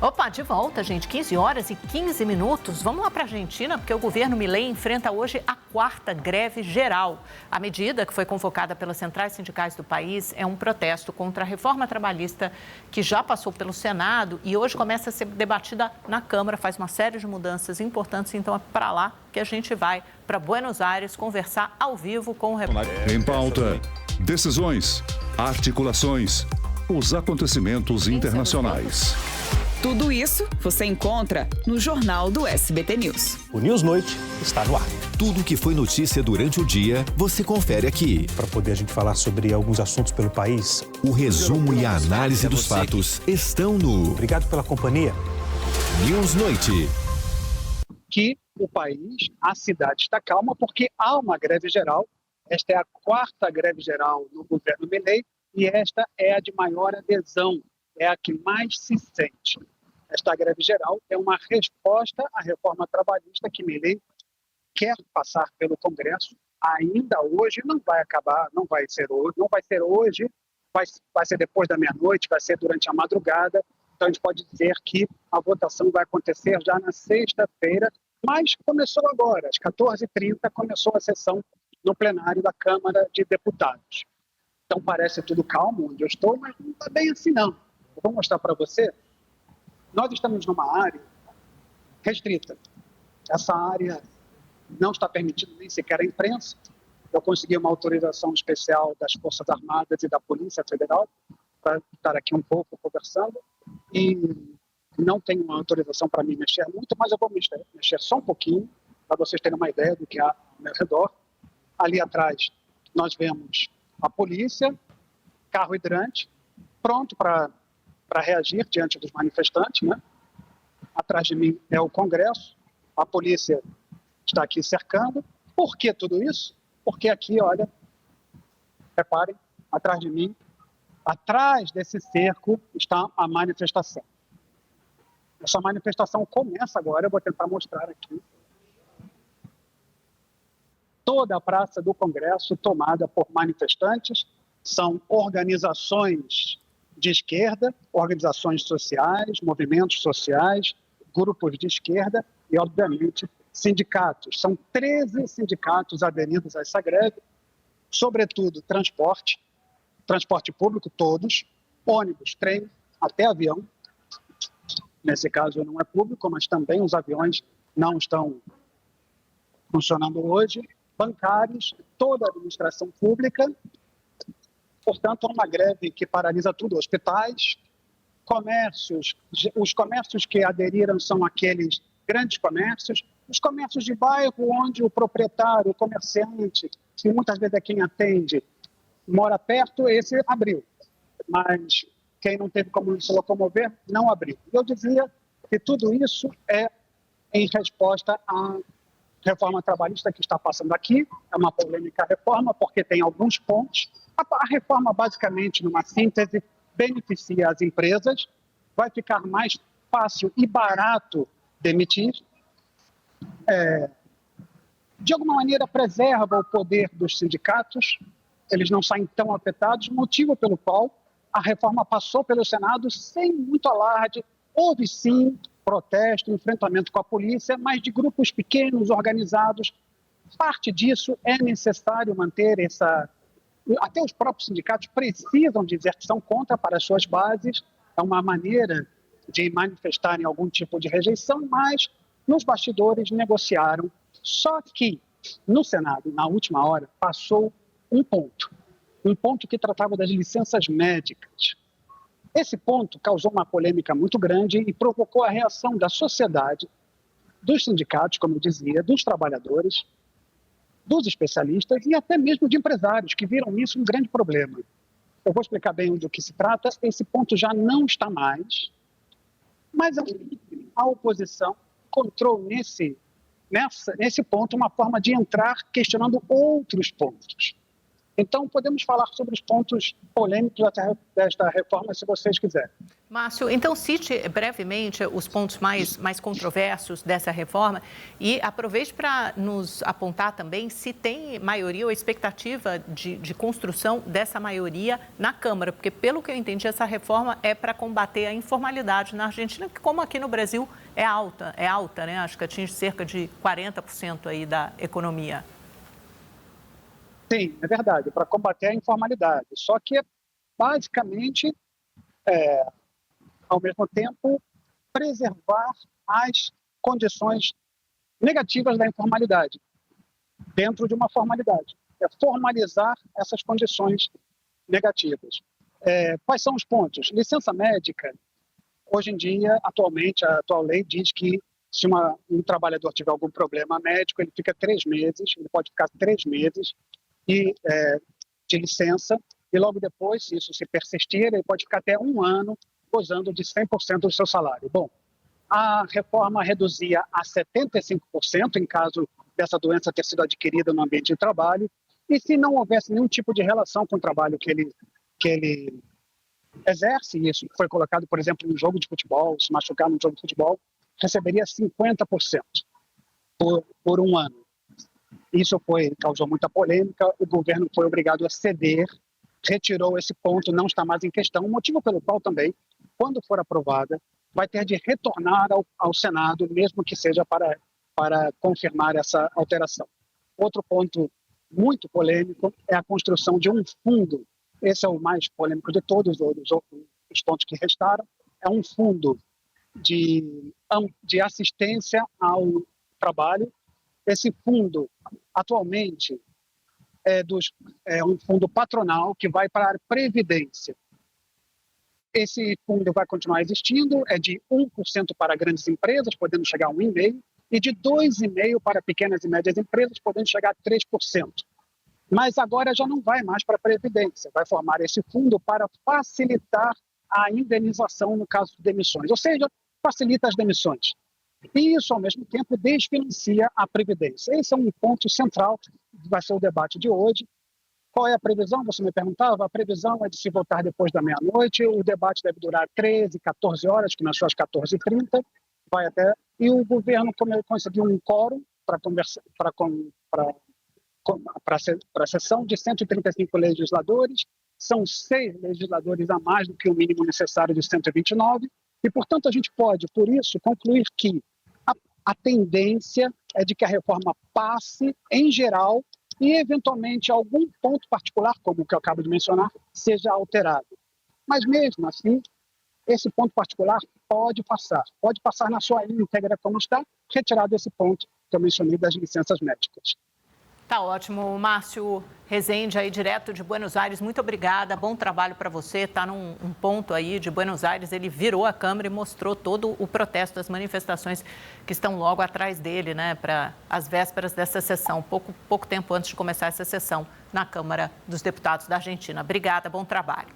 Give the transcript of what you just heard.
Opa, de volta, gente. 15 horas e 15 minutos. Vamos lá para a Argentina, porque o governo Milei enfrenta hoje a 4ª greve geral. A medida, que foi convocada pelas centrais sindicais do país, é um protesto contra a reforma trabalhista que já passou pelo Senado e hoje começa a ser debatida na Câmara, faz uma série de mudanças importantes. Então é para lá que a gente vai, para Buenos Aires, conversar ao vivo com o repórter. Em pauta, decisões, articulações, os acontecimentos internacionais. Tudo isso você encontra no Jornal do SBT News. O News Noite está no ar. Tudo que foi notícia durante o dia, você confere aqui. Para poder a gente falar sobre alguns assuntos pelo país. O resumo e a análise dos fatos estão no... Obrigado pela companhia. News Noite. Que o país, a cidade está calma porque há uma greve geral. Esta é a 4ª greve geral no governo Milei e esta é a de maior adesão, é a que mais se sente. Esta greve geral é uma resposta à reforma trabalhista que Milei quer passar pelo Congresso. Ainda hoje, não vai acabar, não vai ser hoje, vai ser depois da meia-noite, vai ser durante a madrugada. Então a gente pode dizer que a votação vai acontecer já na sexta-feira, mas começou agora, às 14h30, começou a sessão no plenário da Câmara de Deputados. Então parece tudo calmo onde eu estou, mas não está bem assim não. Eu vou mostrar para você. Nós estamos numa área restrita. Essa área não está permitida nem sequer a imprensa. Eu consegui uma autorização especial das Forças Armadas e da Polícia Federal para estar aqui um pouco conversando. E não tenho uma autorização para me mexer muito, mas eu vou mexer só um pouquinho, para vocês terem uma ideia do que há ao meu redor. Ali atrás nós vemos a polícia, carro hidrante, pronto para reagir diante dos manifestantes, né? Atrás de mim é o Congresso, a polícia está aqui cercando. Por que tudo isso? Porque aqui, olha, reparem, atrás de mim, atrás desse cerco está a manifestação. Essa manifestação começa agora, eu vou tentar mostrar aqui. Toda a praça do Congresso tomada por manifestantes, são organizações de esquerda, organizações sociais, movimentos sociais, grupos de esquerda e, obviamente, sindicatos. São 13 sindicatos aderidos a essa greve, sobretudo transporte público, todos, ônibus, trem, até avião. Nesse caso não é público, mas também os aviões não estão funcionando hoje. Bancários, toda a administração pública. Portanto, é uma greve que paralisa tudo. Hospitais, comércios. Os comércios que aderiram são aqueles grandes comércios. Os comércios de bairro, onde o proprietário, o comerciante, que muitas vezes é quem atende, mora perto, esse abriu. Mas quem não teve como se locomover, não abriu. Eu dizia que tudo isso é em resposta à reforma trabalhista que está passando aqui. É uma polêmica reforma, porque tem alguns pontos. A reforma, basicamente, numa síntese, beneficia as empresas, vai ficar mais fácil e barato demitir. De alguma maneira, preserva o poder dos sindicatos, eles não saem tão afetados, motivo pelo qual a reforma passou pelo Senado sem muito alarde. Houve, sim, protesto, enfrentamento com a polícia, mas de grupos pequenos, organizados. Parte disso é necessário manter essa... Até os próprios sindicatos precisam dizer que são contra para as suas bases. É uma maneira de manifestarem algum tipo de rejeição, mas nos bastidores negociaram. Só que no Senado, na última hora, passou um ponto que tratava das licenças médicas. Esse ponto causou uma polêmica muito grande e provocou a reação da sociedade, dos sindicatos, como eu dizia, dos trabalhadores, dos especialistas e até mesmo de empresários, que viram nisso um grande problema. Eu vou explicar bem do que se trata. Esse ponto já não está mais, mas a oposição encontrou nesse ponto uma forma de entrar questionando outros pontos. Então, podemos falar sobre os pontos polêmicos desta reforma, se vocês quiserem. Márcio, então cite brevemente os pontos mais controversos dessa reforma e aproveite para nos apontar também se tem maioria ou expectativa de construção dessa maioria na Câmara, porque pelo que eu entendi, essa reforma é para combater a informalidade na Argentina, que como aqui no Brasil é alta, né? Acho que atinge cerca de 40% aí da economia. Sim, é verdade, para combater a informalidade. Só que, basicamente, ao mesmo tempo, preservar as condições negativas da informalidade dentro de uma formalidade. É formalizar essas condições negativas. Quais são os pontos? Licença médica, hoje em dia, atualmente, a atual lei diz que se um trabalhador tiver algum problema médico, ele fica 3 meses, ele pode ficar 3 meses de licença, e logo depois, se isso se persistir, ele pode ficar até 1 ano gozando de 100% do seu salário. Bom, a reforma reduzia a 75% em caso dessa doença ter sido adquirida no ambiente de trabalho, e se não houvesse nenhum tipo de relação com o trabalho que ele exerce, isso foi colocado, por exemplo, no jogo de futebol, se machucar no jogo de futebol, receberia 50% por 1 ano. Isso causou muita polêmica, o governo foi obrigado a ceder, retirou esse ponto, não está mais em questão, motivo pelo qual também, quando for aprovada, vai ter de retornar ao Senado, mesmo que seja para confirmar essa alteração. Outro ponto muito polêmico é a construção de um fundo, esse é o mais polêmico de todos os pontos que restaram, é um fundo de assistência ao trabalho. Esse fundo, atualmente, é um fundo patronal que vai para a Previdência. Esse fundo vai continuar existindo, é de 1% para grandes empresas, podendo chegar a 1,5%, e de 2,5% para pequenas e médias empresas, podendo chegar a 3%. Mas agora já não vai mais para a Previdência, vai formar esse fundo para facilitar a indenização no caso de demissões, ou seja, facilita as demissões. E isso, ao mesmo tempo, desfinancia a Previdência. Esse é um ponto central, vai ser o debate de hoje. Qual é a previsão? Você me perguntava. A previsão é de se votar depois da meia-noite. O debate deve durar 13, 14 horas, começou às 14h30, vai até... E o governo conseguiu um quórum para a sessão de 135 legisladores. São 6 legisladores a mais do que o mínimo necessário de 129. E, portanto, a gente pode, por isso, concluir que a tendência é de que a reforma passe, em geral, e, eventualmente, algum ponto particular, como o que eu acabo de mencionar, seja alterado. Mas, mesmo assim, esse ponto particular pode passar na sua íntegra como está, retirado esse ponto que eu mencionei das licenças médicas. Tá ótimo. Márcio Rezende, aí direto de Buenos Aires, muito obrigada, bom trabalho para você. Está num ponto aí de Buenos Aires, ele virou a câmera e mostrou todo o protesto, as manifestações que estão logo atrás dele, né, para as vésperas dessa sessão, pouco tempo antes de começar essa sessão na Câmara dos Deputados da Argentina. Obrigada, bom trabalho.